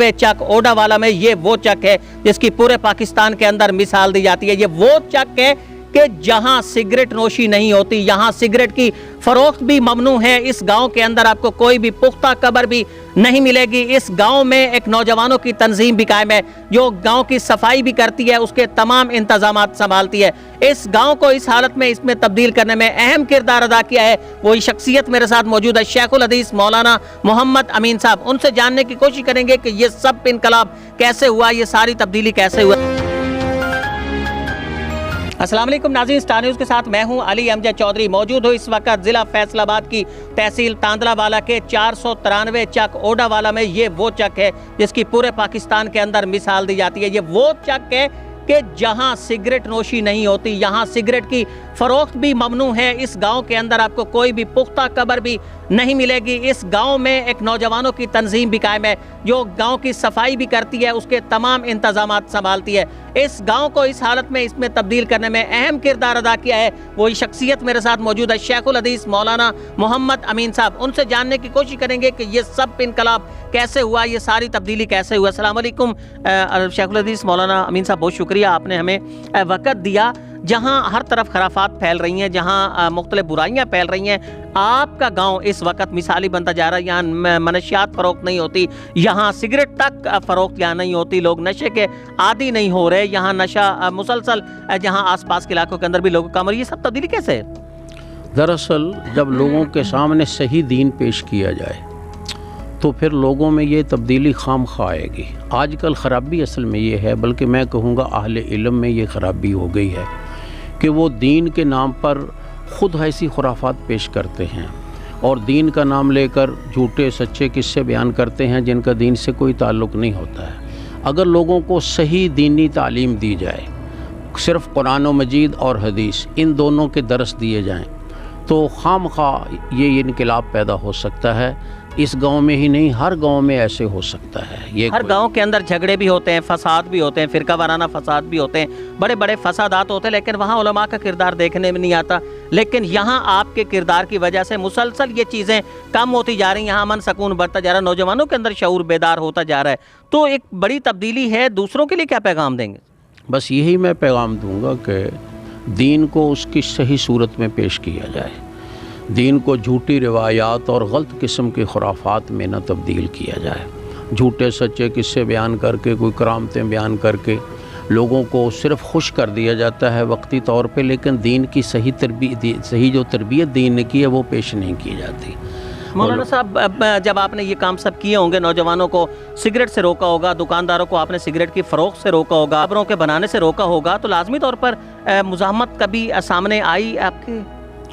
93 चक ओडावाला में ये वो चक है जिसकी पूरे पाकिस्तान के अंदर मिसाल दी जाती है। ये वो चक है कि जहां सिगरेट नोशी नहीं होती, यहां सिगरेट की फरोख्त भी ममनू है। इस गांव के अंदर आपको कोई भी पुख्ता कब्र भी नहीं मिलेगी। इस गांव में एक नौजवानों की तंजीम भी कायम है जो गांव की सफाई भी करती है, उसके तमाम इंतजामात संभालती है। इस गांव को इस हालत में इसमें तब्दील करने में अहम किरदार अदा किया है वही शख्सियत मेरे साथ मौजूद है, शेखुल हदीस मौलाना मोहम्मद अमीन साहब। उनसे जानने की कोशिश करेंगे कि ये सब इनकलाब कैसे हुआ, ये सारी तब्दीली कैसे हुआ। अस्सलाम वालेकुम नाज़रीन, स्टार न्यूज़ के साथ मैं हूं अली अमजद चौधरी। मौजूद हूं इस वक्त ज़िला फैसलाबाद की तहसील तांदलावाला के 493 चक ओडावाला में। ये वो चक है जिसकी पूरे पाकिस्तान के अंदर मिसाल दी जाती है। ये वो चक है कि जहां सिगरेट नोशी नहीं होती, यहां सिगरेट की फरोख्त भी ममनू है। इस गांव के अंदर आपको कोई भी पुख्ता कब्र भी नहीं मिलेगी। इस गांव में एक नौजवानों की तंजीम भी कायम है जो गांव की सफाई भी करती है, उसके तमाम इंतजामात संभालती है। इस गांव को इस हालत में इसमें तब्दील करने में अहम किरदार अदा किया है वही शख्सियत मेरे साथ मौजूद है, शेखुल हदीस मौलाना मोहम्मद अमीन साहब। उनसे जानने की कोशिश करेंगे कि ये सब इनकलाब कैसे हुआ, ये सारी तब्दीली कैसे हुआ। अस्सलाम वालेकुम शेखुल हदीस मौलाना अमीन साहब, बहुत शुक्रिया आपने हमें वक़्त दिया। जहाँ हर तरफ खराफात फैल रही हैं, जहाँ मुख्तलिफ बुराइयाँ फैल रही हैं, आपका गांव इस वक्त मिसाली बनता जा रहा है। यहाँ मनशियात फ़रोख्त नहीं होती, यहाँ सिगरेट तक फ़रोख्त यहाँ नहीं होती, लोग नशे के आदी नहीं हो रहे, यहाँ नशा मुसलसल जहाँ आसपास के इलाकों के अंदर भी लोगों का ये सब तब्दीली कैसे है? दरअसल जब लोगों के सामने सही दीन पेश किया जाए तो फिर लोगों में ये तब्दीली खामखा आएगी। आजकल ख़राबी असल में ये है, बल्कि मैं कहूँगा अहले इल्म में ये ख़राबी हो गई है कि वो दीन के नाम पर ख़ुद ऐसी खुराफात पेश करते हैं और दीन का नाम लेकर झूठे सच्चे किस्से बयान करते हैं जिनका दीन से कोई ताल्लुक़ नहीं होता है। अगर लोगों को सही दीनी तालीम दी जाए, सिर्फ़ कुरान मजीद और हदीस इन दोनों के दरस दिए जाएं, तो खामखा ये इनकलाब पैदा हो सकता है। इस गांव में ही नहीं, हर गांव में ऐसे हो सकता है। ये हर गांव के अंदर झगड़े भी होते हैं, फसाद भी होते हैं, फ़िरका वाराना फसाद भी होते हैं, बड़े बड़े फसादात होते हैं, लेकिन वहाँ उलमा का किरदार देखने में नहीं आता। लेकिन यहाँ आपके किरदार की वजह से मुसलसल ये चीज़ें कम होती जा रही हैं, यहाँ अमन सकून बढ़ता जा रहा है, नौजवानों के अंदर शऊर बेदार होता जा रहा है। तो एक बड़ी तब्दीली है। दूसरों के लिए क्या पैगाम देंगे? बस यही मैं पैगाम दूँगा कि दीन को उसकी सही सूरत में पेश किया जाए, दीन को झूठी रिवायात और गलत किस्म के खुराफात में न तब्दील किया जाए। झूठे सच्चे किस्से बयान करके, कोई करामतें बयान करके लोगों को सिर्फ़ खुश कर दिया जाता है वक्ती तौर पे, लेकिन दीन की सही जो तरबियत दीन ने की है वो पेश नहीं की जाती। मौलाना साहब, जब आपने ये काम सब किए होंगे, नौजवानों को सिगरेट से रोका होगा, दुकानदारों को आपने सिगरेट की फ़रोख्त से रोका होगा, कब्रों के बनाने से रोका होगा, तो लाजमी तौर पर मुज़ाहमत कभी सामने आई आपके?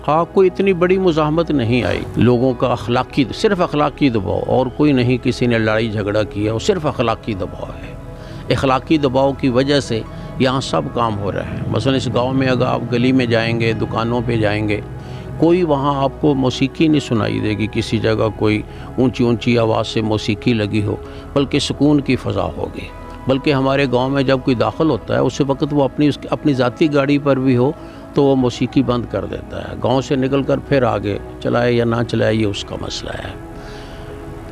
हाँ, कोई इतनी बड़ी मुज़ाहमत नहीं आई। लोगों का सिर्फ अखलाकी दबाव और कोई नहीं, किसी ने लड़ाई झगड़ा किया, वो सिर्फ अखलाकी दबाव है। अखलाकी दबाव की वजह से यहाँ सब काम हो रहे हैं। मसलन इस गांव में अगर आप गली में जाएंगे, दुकानों पे जाएंगे, कोई वहाँ आपको मौसीकी नहीं सुनाई देगी, किसी जगह कोई ऊंची ऊंची आवाज़ से मौसीकी लगी हो, बल्कि सुकून की फ़ज़ा होगी। बल्कि हमारे गांव में जब कोई दाखिल होता है उस वक्त वो अपनी ज़ाती गाड़ी पर भी हो तो वो मौसीकी बंद कर देता है। गांव से निकलकर फिर आगे चलाए या ना चलाए ये उसका मसला है।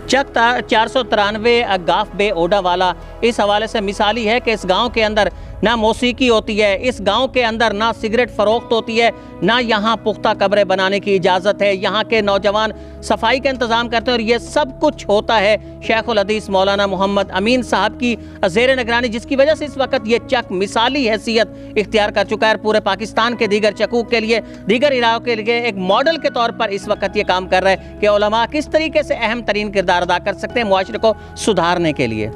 चक 493 गाफ बे ओडावाला इस हवाले से मिसाली है कि इस गांव के अंदर ना मौसीकी होती है, इस गांव के अंदर ना सिगरेट फ़रोख्त होती है, ना यहाँ पुख्ता कब्रें बनाने की इजाज़त है। यहाँ के नौजवान सफाई का इंतज़ाम करते हैं और ये सब कुछ होता है शेखुल हदीस मौलाना मोहम्मद अमीन साहब की ज़ेर निगरानी, जिसकी वजह से इस वक्त ये चक मिसाली हैसियत इख्तियार कर चुका है। पूरे पाकिस्तान के दीगर चकूक के लिए, दीगर इलाकों के लिए एक मॉडल के तौर पर इस वक्त ये काम कर रहा है कि उलमा किस तरीके से अहम तरीन किरदार अदा कर सकते हैं मुआशरे को सुधारने के लिए।